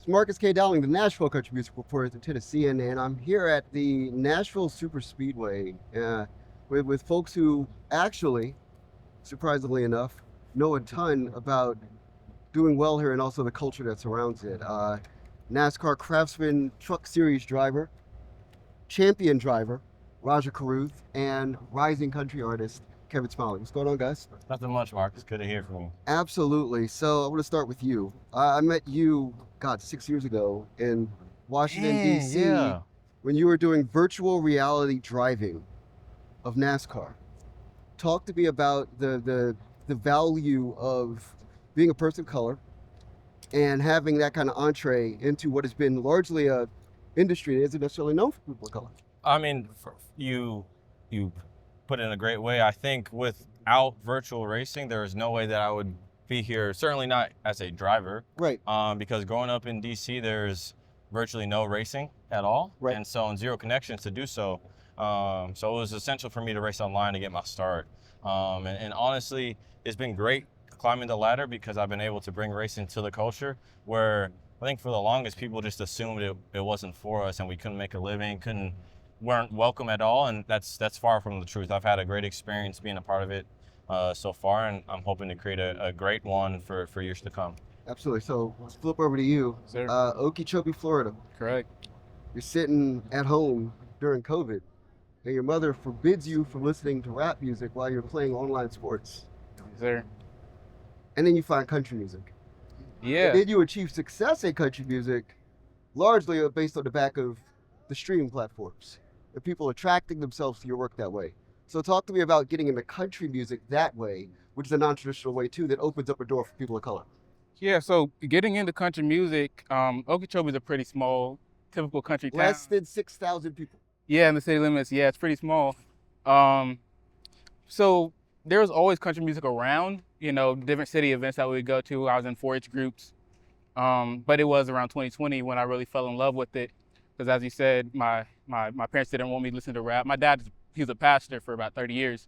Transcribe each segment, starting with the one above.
It's Marcus K. Dowling, the Nashville Country Music Reporter at Tennessee, and I'm here at the Nashville Super Speedway with folks who actually, surprisingly enough, know a ton about doing well here and also the culture that surrounds it. NASCAR Craftsman Truck Series driver, champion driver, Rajah Caruth, and rising country artist, Kevin Smiley. What's going on, guys? Nothing much, Marcus. Good to hear from you. Absolutely. So I want to start with you. I met you, God, 6 years ago in Washington, Dang, D.C., yeah. when you were doing virtual reality driving of NASCAR. Talk to me about the value of being a person of color and having that kind of entree into what has been largely a industry that isn't necessarily known for people of color. I mean, you put it in a great way. I think without virtual racing, there is no way that I would be here. Certainly not as a driver. Right. Because growing up in DC, there's virtually no racing at all, Right. and so and zero connections to do so. So it was essential for me to race online to get my start. And honestly, it's been great climbing the ladder because I've been able to bring racing to the culture where I think for the longest people just assumed it wasn't for us and we couldn't make a living, weren't welcome at all, and that's far from the truth. I've had a great experience being a part of it so far, and I'm hoping to create a great one for years to come. Absolutely. So let's flip over to you. Sir. Okeechobee, Florida. Correct. You're sitting at home during COVID, and your mother forbids you from listening to rap music while you're playing online sports. Yes, sir. And then you find country music. Yeah. And then you achieve success in country music, largely based on the back of the streaming platforms, and people attracting themselves to your work that way. So talk to me about getting into country music that way, which is a non-traditional way too, that opens up a door for people of color. Yeah. So getting into country music, Okeechobee is a pretty small, typical country town. Less than 6,000 people. Yeah, in the city limits. Yeah, it's pretty small. Um, so there was always country music around. You know, different city events that we would go to. I was in 4-H groups. But it was around 2020 when I really fell in love with it. Because as you said, my parents didn't want me to listen to rap. My dad, he was a pastor for about 30 years.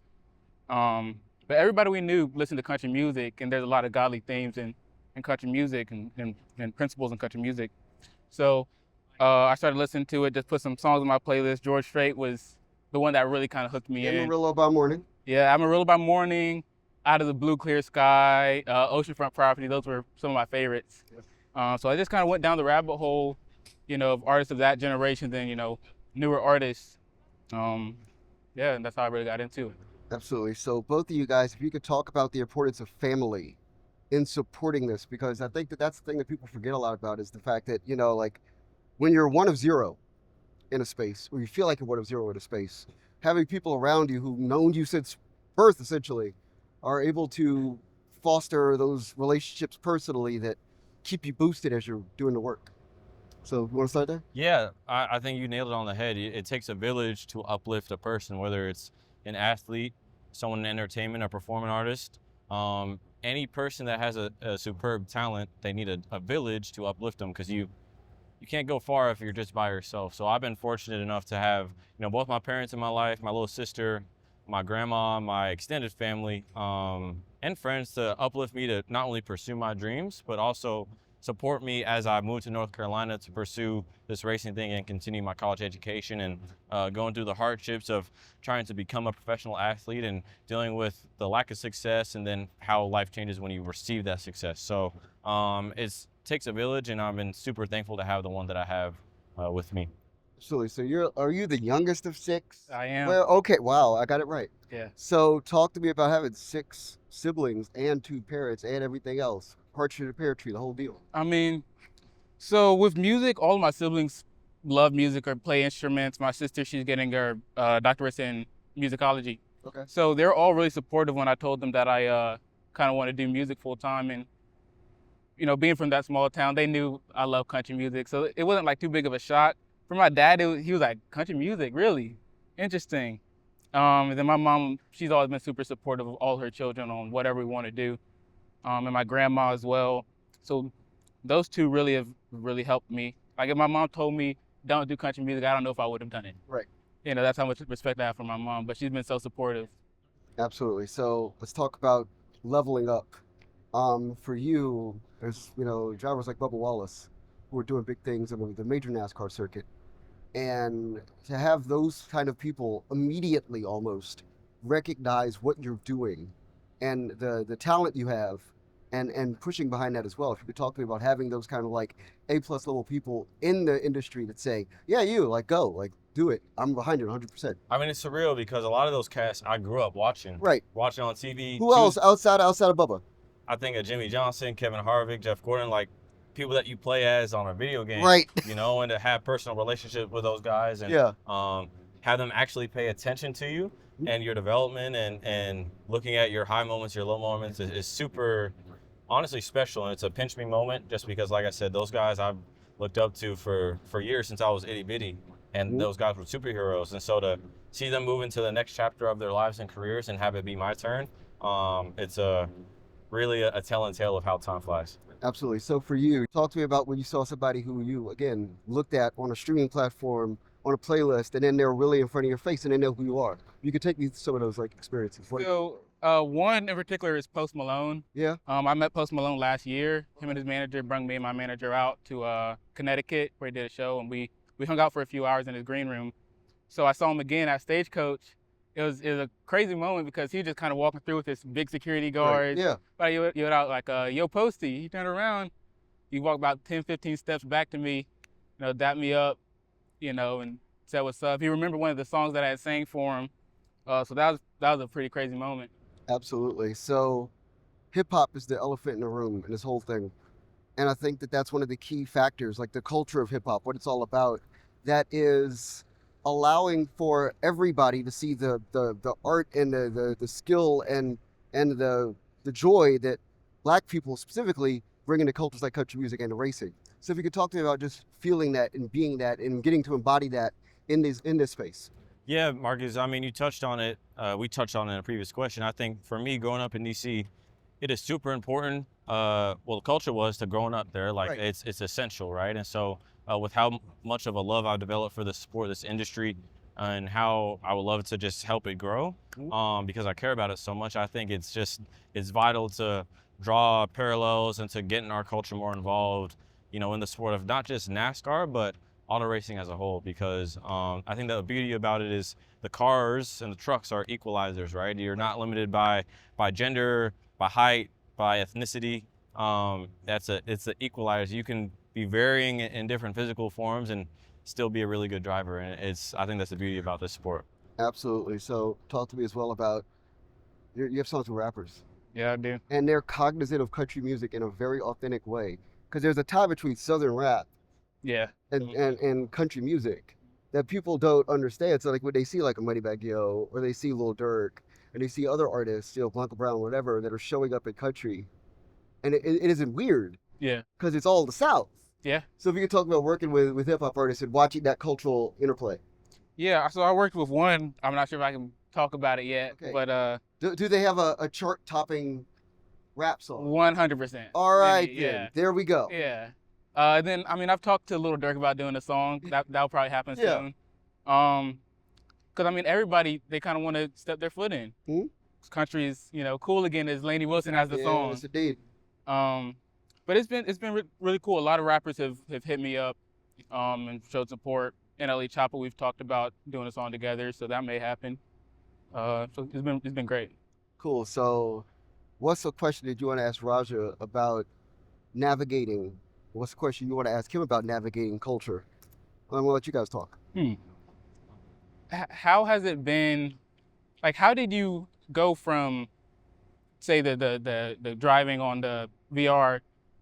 But everybody we knew listened to country music, and there's a lot of godly themes in country music and principles in country music. So I started listening to it, just put some songs on my playlist. George Strait was the one that really kind of hooked me in. Amarillo by Morning. Yeah, Amarillo by Morning, Out of the Blue Clear Sky, Oceanfront Property, those were some of my favorites. So I just kind of went down the rabbit hole, you know, of artists of that generation, then, you know, newer artists. Yeah, and that's how I really got into it. Absolutely. So both of you guys, if you could talk about the importance of family in supporting this, because I think that's the thing that people forget a lot about is the fact that, you know, like when you're one of zero in a space, or you feel like you're one of zero in a space, having people around you who've known you since birth, essentially, are able to foster those relationships personally that keep you boosted as you're doing the work. So you want to start there? Yeah, I think you nailed it on the head. It takes a village to uplift a person, whether it's an athlete, someone in entertainment, a performing artist. Any person that has a superb talent, they need a village to uplift them because you can't go far if you're just by yourself. So I've been fortunate enough to have, you know, both my parents in my life, my little sister, my grandma, my extended family, and friends to uplift me to not only pursue my dreams, but also support me as I moved to North Carolina to pursue this racing thing and continue my college education and going through the hardships of trying to become a professional athlete and dealing with the lack of success and then how life changes when you receive that success. So it takes a village, and I've been super thankful to have the one that I have with me. Absolutely. So are you the youngest of six? I am. Well, okay. Wow, I got it right. Yeah. So talk to me about having 6 siblings and 2 parents and everything else. Part tree to pear tree, the whole deal. I mean, so with music, all of my siblings love music or play instruments. My sister, she's getting her doctorate in musicology. Okay. So they're all really supportive when I told them that I kind of want to do music full time. And, you know, being from that small town, they knew I love country music. So it wasn't like too big of a shot. For my dad, he was like, country music, really? Interesting. And then my mom, she's always been super supportive of all her children on whatever we want to do. And my grandma as well. So those two really have really helped me. Like if my mom told me don't do country music, I don't know if I would have done it. Right. You know, that's how much respect I have for my mom, but she's been so supportive. Absolutely. So let's talk about leveling up. For you, there's, you know, drivers like Bubba Wallace. who are doing big things on the major NASCAR circuit. And to have those kind of people immediately almost recognize what you're doing and the talent you have and pushing behind that as well. If you could talk to me about having those kind of like A-plus level people in the industry that say, yeah, you like go, like do it. I'm behind you 100%. I mean, it's surreal because a lot of those casts I grew up watching. Right. Watching on TV. Who else outside of Bubba? I think of Jimmy Johnson, Kevin Harvick, Jeff Gordon, like people that you play as on a video game. Right. You know, and to have personal relationship with those guys and have them actually pay attention to you and your development and looking at your high moments, your low moments is super, honestly special. And it's a pinch me moment just because, like I said, those guys I've looked up to for years since I was itty bitty. And those guys were superheroes. And so to see them move into the next chapter of their lives and careers and have it be my turn, it's really a telling tale of how time flies. Absolutely. So for you, talk to me about when you saw somebody who you, again, looked at on a streaming platform, on a playlist, and then they're really in front of your face and they know who you are. You could take me through some of those like experiences. So one in particular is Post Malone. Yeah. I met Post Malone last year. Him and his manager brought me and my manager out to Connecticut where he did a show, and we hung out for a few hours in his green room. So I saw him again at Stagecoach. It was a crazy moment because he just kind of walking through with this big security guard. Right. Yeah. But you out like, yo, Posty. He turned around. He walked about 10, 15 steps back to me, dapped me up, and said what's up. He remembered one of the songs that I had sang for him. So that was a pretty crazy moment. Absolutely. So hip hop is the elephant in the room in this whole thing. And I think that that's one of the key factors, like the culture of hip hop, what it's all about, that is allowing for everybody to see the art and the skill and the joy that Black people specifically bring into cultures like country music and racing. So if you could talk to me about just feeling that and being that and getting to embody that in this space. Yeah, Marcus, I mean, you touched on it. We touched on it in a previous question. I think for me, growing up in DC, it is super important. The culture was to growing up there, like right. it's essential, right? And so with how much of a love I've developed for this sport, this industry, and how I would love to just help it grow because I care about it so much, I think it's vital to draw parallels and to getting our culture more involved, in the sport of not just NASCAR, but auto racing as a whole, because I think the beauty about it is the cars and the trucks are equalizers, right? You're not limited by gender, by height, by ethnicity. It's an equalizer. You can be varying in different physical forms and still be a really good driver. And I think that's the beauty about this sport. Absolutely. So talk to me as well about, you have songs with rappers. Yeah, I do. And they're cognizant of country music in a very authentic way. Because there's a tie between Southern rap and country music that people don't understand. So like when they see like a Moneybagg Yo or they see Lil Durk and they see other artists, Blanca Brown, whatever, that are showing up in country, and it isn't weird. Yeah. Because it's all the South. Yeah. So if you could talk about working with hip hop artists and watching that cultural interplay. Yeah. So I worked with one. I'm not sure if I can talk about it yet, okay. But do they have a chart topping rap song? 100%. All right, maybe, then. Yeah. There we go. Yeah. Then I've talked to Lil Durk about doing a song. That'll probably happen soon. Because everybody, they kind of want to step their foot in. Mm-hmm. Country is cool again, as Lainey Wilson has the song. Yes, indeed. But it's been really cool. A lot of rappers have hit me up and showed support. NLE Chopper, we've talked about doing a song together, so that may happen. So it's been great. Cool. So what's a question that you want to ask Rajah about navigating? What's the question you want to ask him about navigating culture? I'm going to let you guys talk. How has it been, like, how did you go from, say, the driving on the VR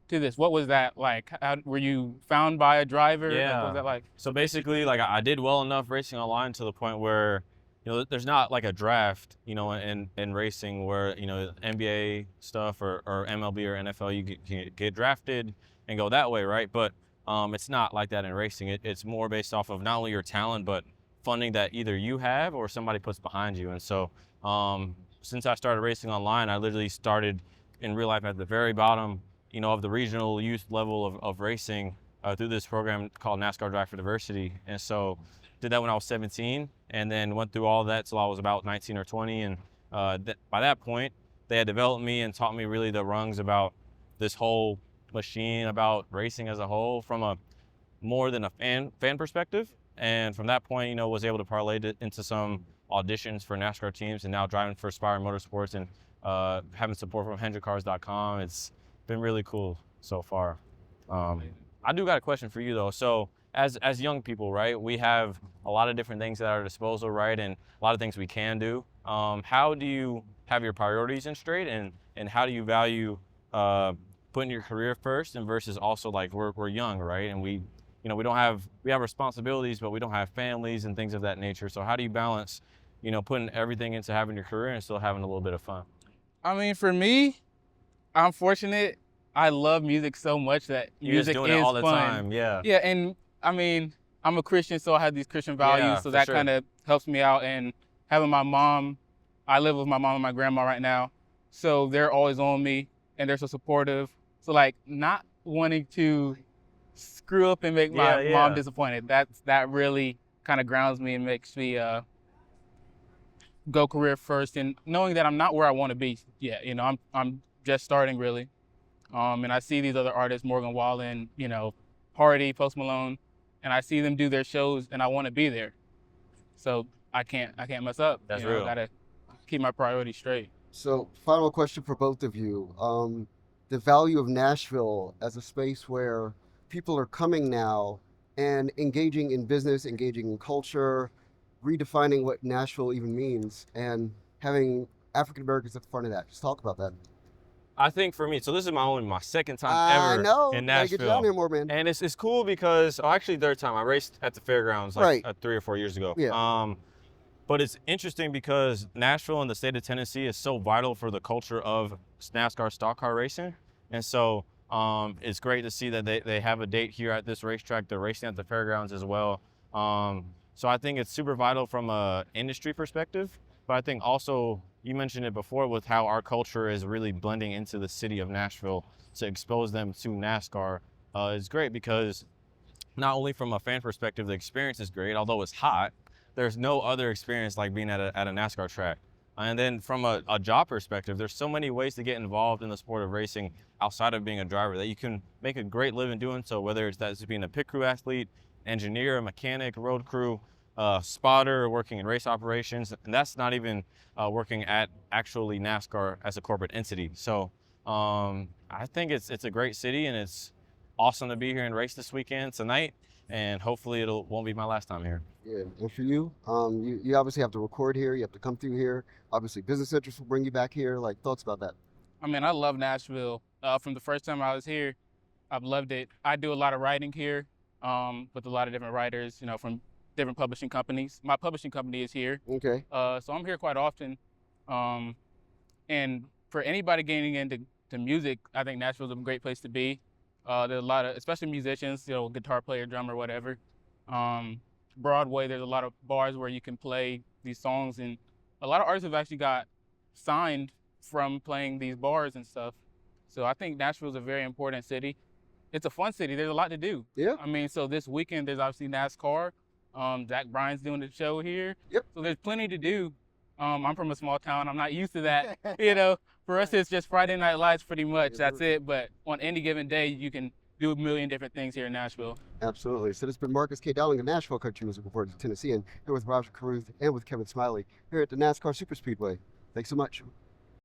to this? What was that like? How, were you found by a driver? Yeah. What was that like? So basically, like, I did well enough racing online to the point where, there's not like a draft, in racing where, NBA stuff or MLB or NFL, you can get drafted and go that way, right? But it's not like that in racing. It's more based off of not only your talent, but funding that either you have or somebody puts behind you. And so since I started racing online, I literally started in real life at the very bottom, of the regional youth level of racing through this program called NASCAR Drive for Diversity. And so did that when I was 17 and then went through all that till I was about 19 or 20. And by that point, they had developed me and taught me really the rungs about this whole machine, about racing as a whole, from a more than a fan perspective. And from that point, was able to parlay it into some auditions for NASCAR teams, and now driving for Spire Motorsports and having support from HendrickCars.com. It's been really cool so far. I do got a question for you though. So as young people, right, we have a lot of different things at our disposal, right, and a lot of things we can do. How do you have your priorities in straight, and how do you value putting your career first and versus also like we're young, right, and we have responsibilities, but we don't have families and things of that nature. So how do you balance, putting everything into having your career and still having a little bit of fun? I mean, for me, I'm fortunate. I love music so much that You're music just doing is it all the fun. time, yeah. Yeah, and I mean, I'm a Christian, so I have these Christian values, Yeah, so for that sure. kind of helps me out. And having my mom, I live with my mom and my grandma right now, so they're always on me and they're so supportive. So like, not wanting to screw up and make my Yeah, mom yeah. disappointed, that really kind of grounds me and makes me go career first. And knowing that I'm not where I want to be yet, I'm just starting really. And I see these other artists, Morgan Wallen, Hardy, Post Malone, and I see them do their shows, and I want to be there. So I can't mess up. That's I real. gotta keep my priorities straight. So, final question for both of you. The value of Nashville as a space where people are coming now and engaging in business, engaging in culture, redefining what Nashville even means, and having African Americans at the front of that. Just talk about that. I think for me, so this is my second time I ever know. in Gotta get you down Nashville. here more, man. And it's cool because, actually third time. I raced at the fairgrounds Right. 3 or 4 years ago. Yeah. But it's interesting because Nashville and the state of Tennessee is so vital for the culture of NASCAR stock car racing. And so it's great to see that they have a date here at this racetrack. They're racing at the fairgrounds as well. So I think it's super vital from an industry perspective. But I think also, you mentioned it before with how our culture is really blending into the city of Nashville to expose them to NASCAR. It's great because not only from a fan perspective, the experience is great, although it's hot. There's no other experience like being at a NASCAR track. And then from a job perspective, there's so many ways to get involved in the sport of racing outside of being a driver that you can make a great living doing so, whether it's that's being a pit crew athlete, engineer, a mechanic, road crew, spotter, working in race operations, and that's not even working at actually NASCAR as a corporate entity. So I think it's a great city, and it's awesome to be here and race this weekend tonight, and hopefully won't be my last time here. Yeah. And for you, you obviously have to record here. You have to come through here. Obviously, business interests will bring you back here. Like, thoughts about that? I mean, I love Nashville. From the first time I was here, I've loved it. I do a lot of writing here with a lot of different writers, from different publishing companies. My publishing company is here. Okay. So I'm here quite often. And for anybody getting into music, I think Nashville's a great place to be. There's a lot of, especially musicians, guitar player, drummer, whatever. Broadway, there's a lot of bars where you can play these songs, and a lot of artists have actually got signed from playing these bars and stuff. So I think Nashville's a very important city. It's a fun city. There's a lot to do. Yeah. I mean, so this weekend there's obviously NASCAR. Zach Bryan's doing the show here. Yep. So there's plenty to do. I'm from a small town. I'm not used to that. For us it's just Friday Night Lights pretty much. That's it. But on any given day you can do a million different things here in Nashville. Absolutely. So this has been Marcus K. Dowling, a Nashville country music reporter to Tennessee, and here with Rajah Caruth and with Kevin Smiley here at the NASCAR Super Speedway. Thanks so much.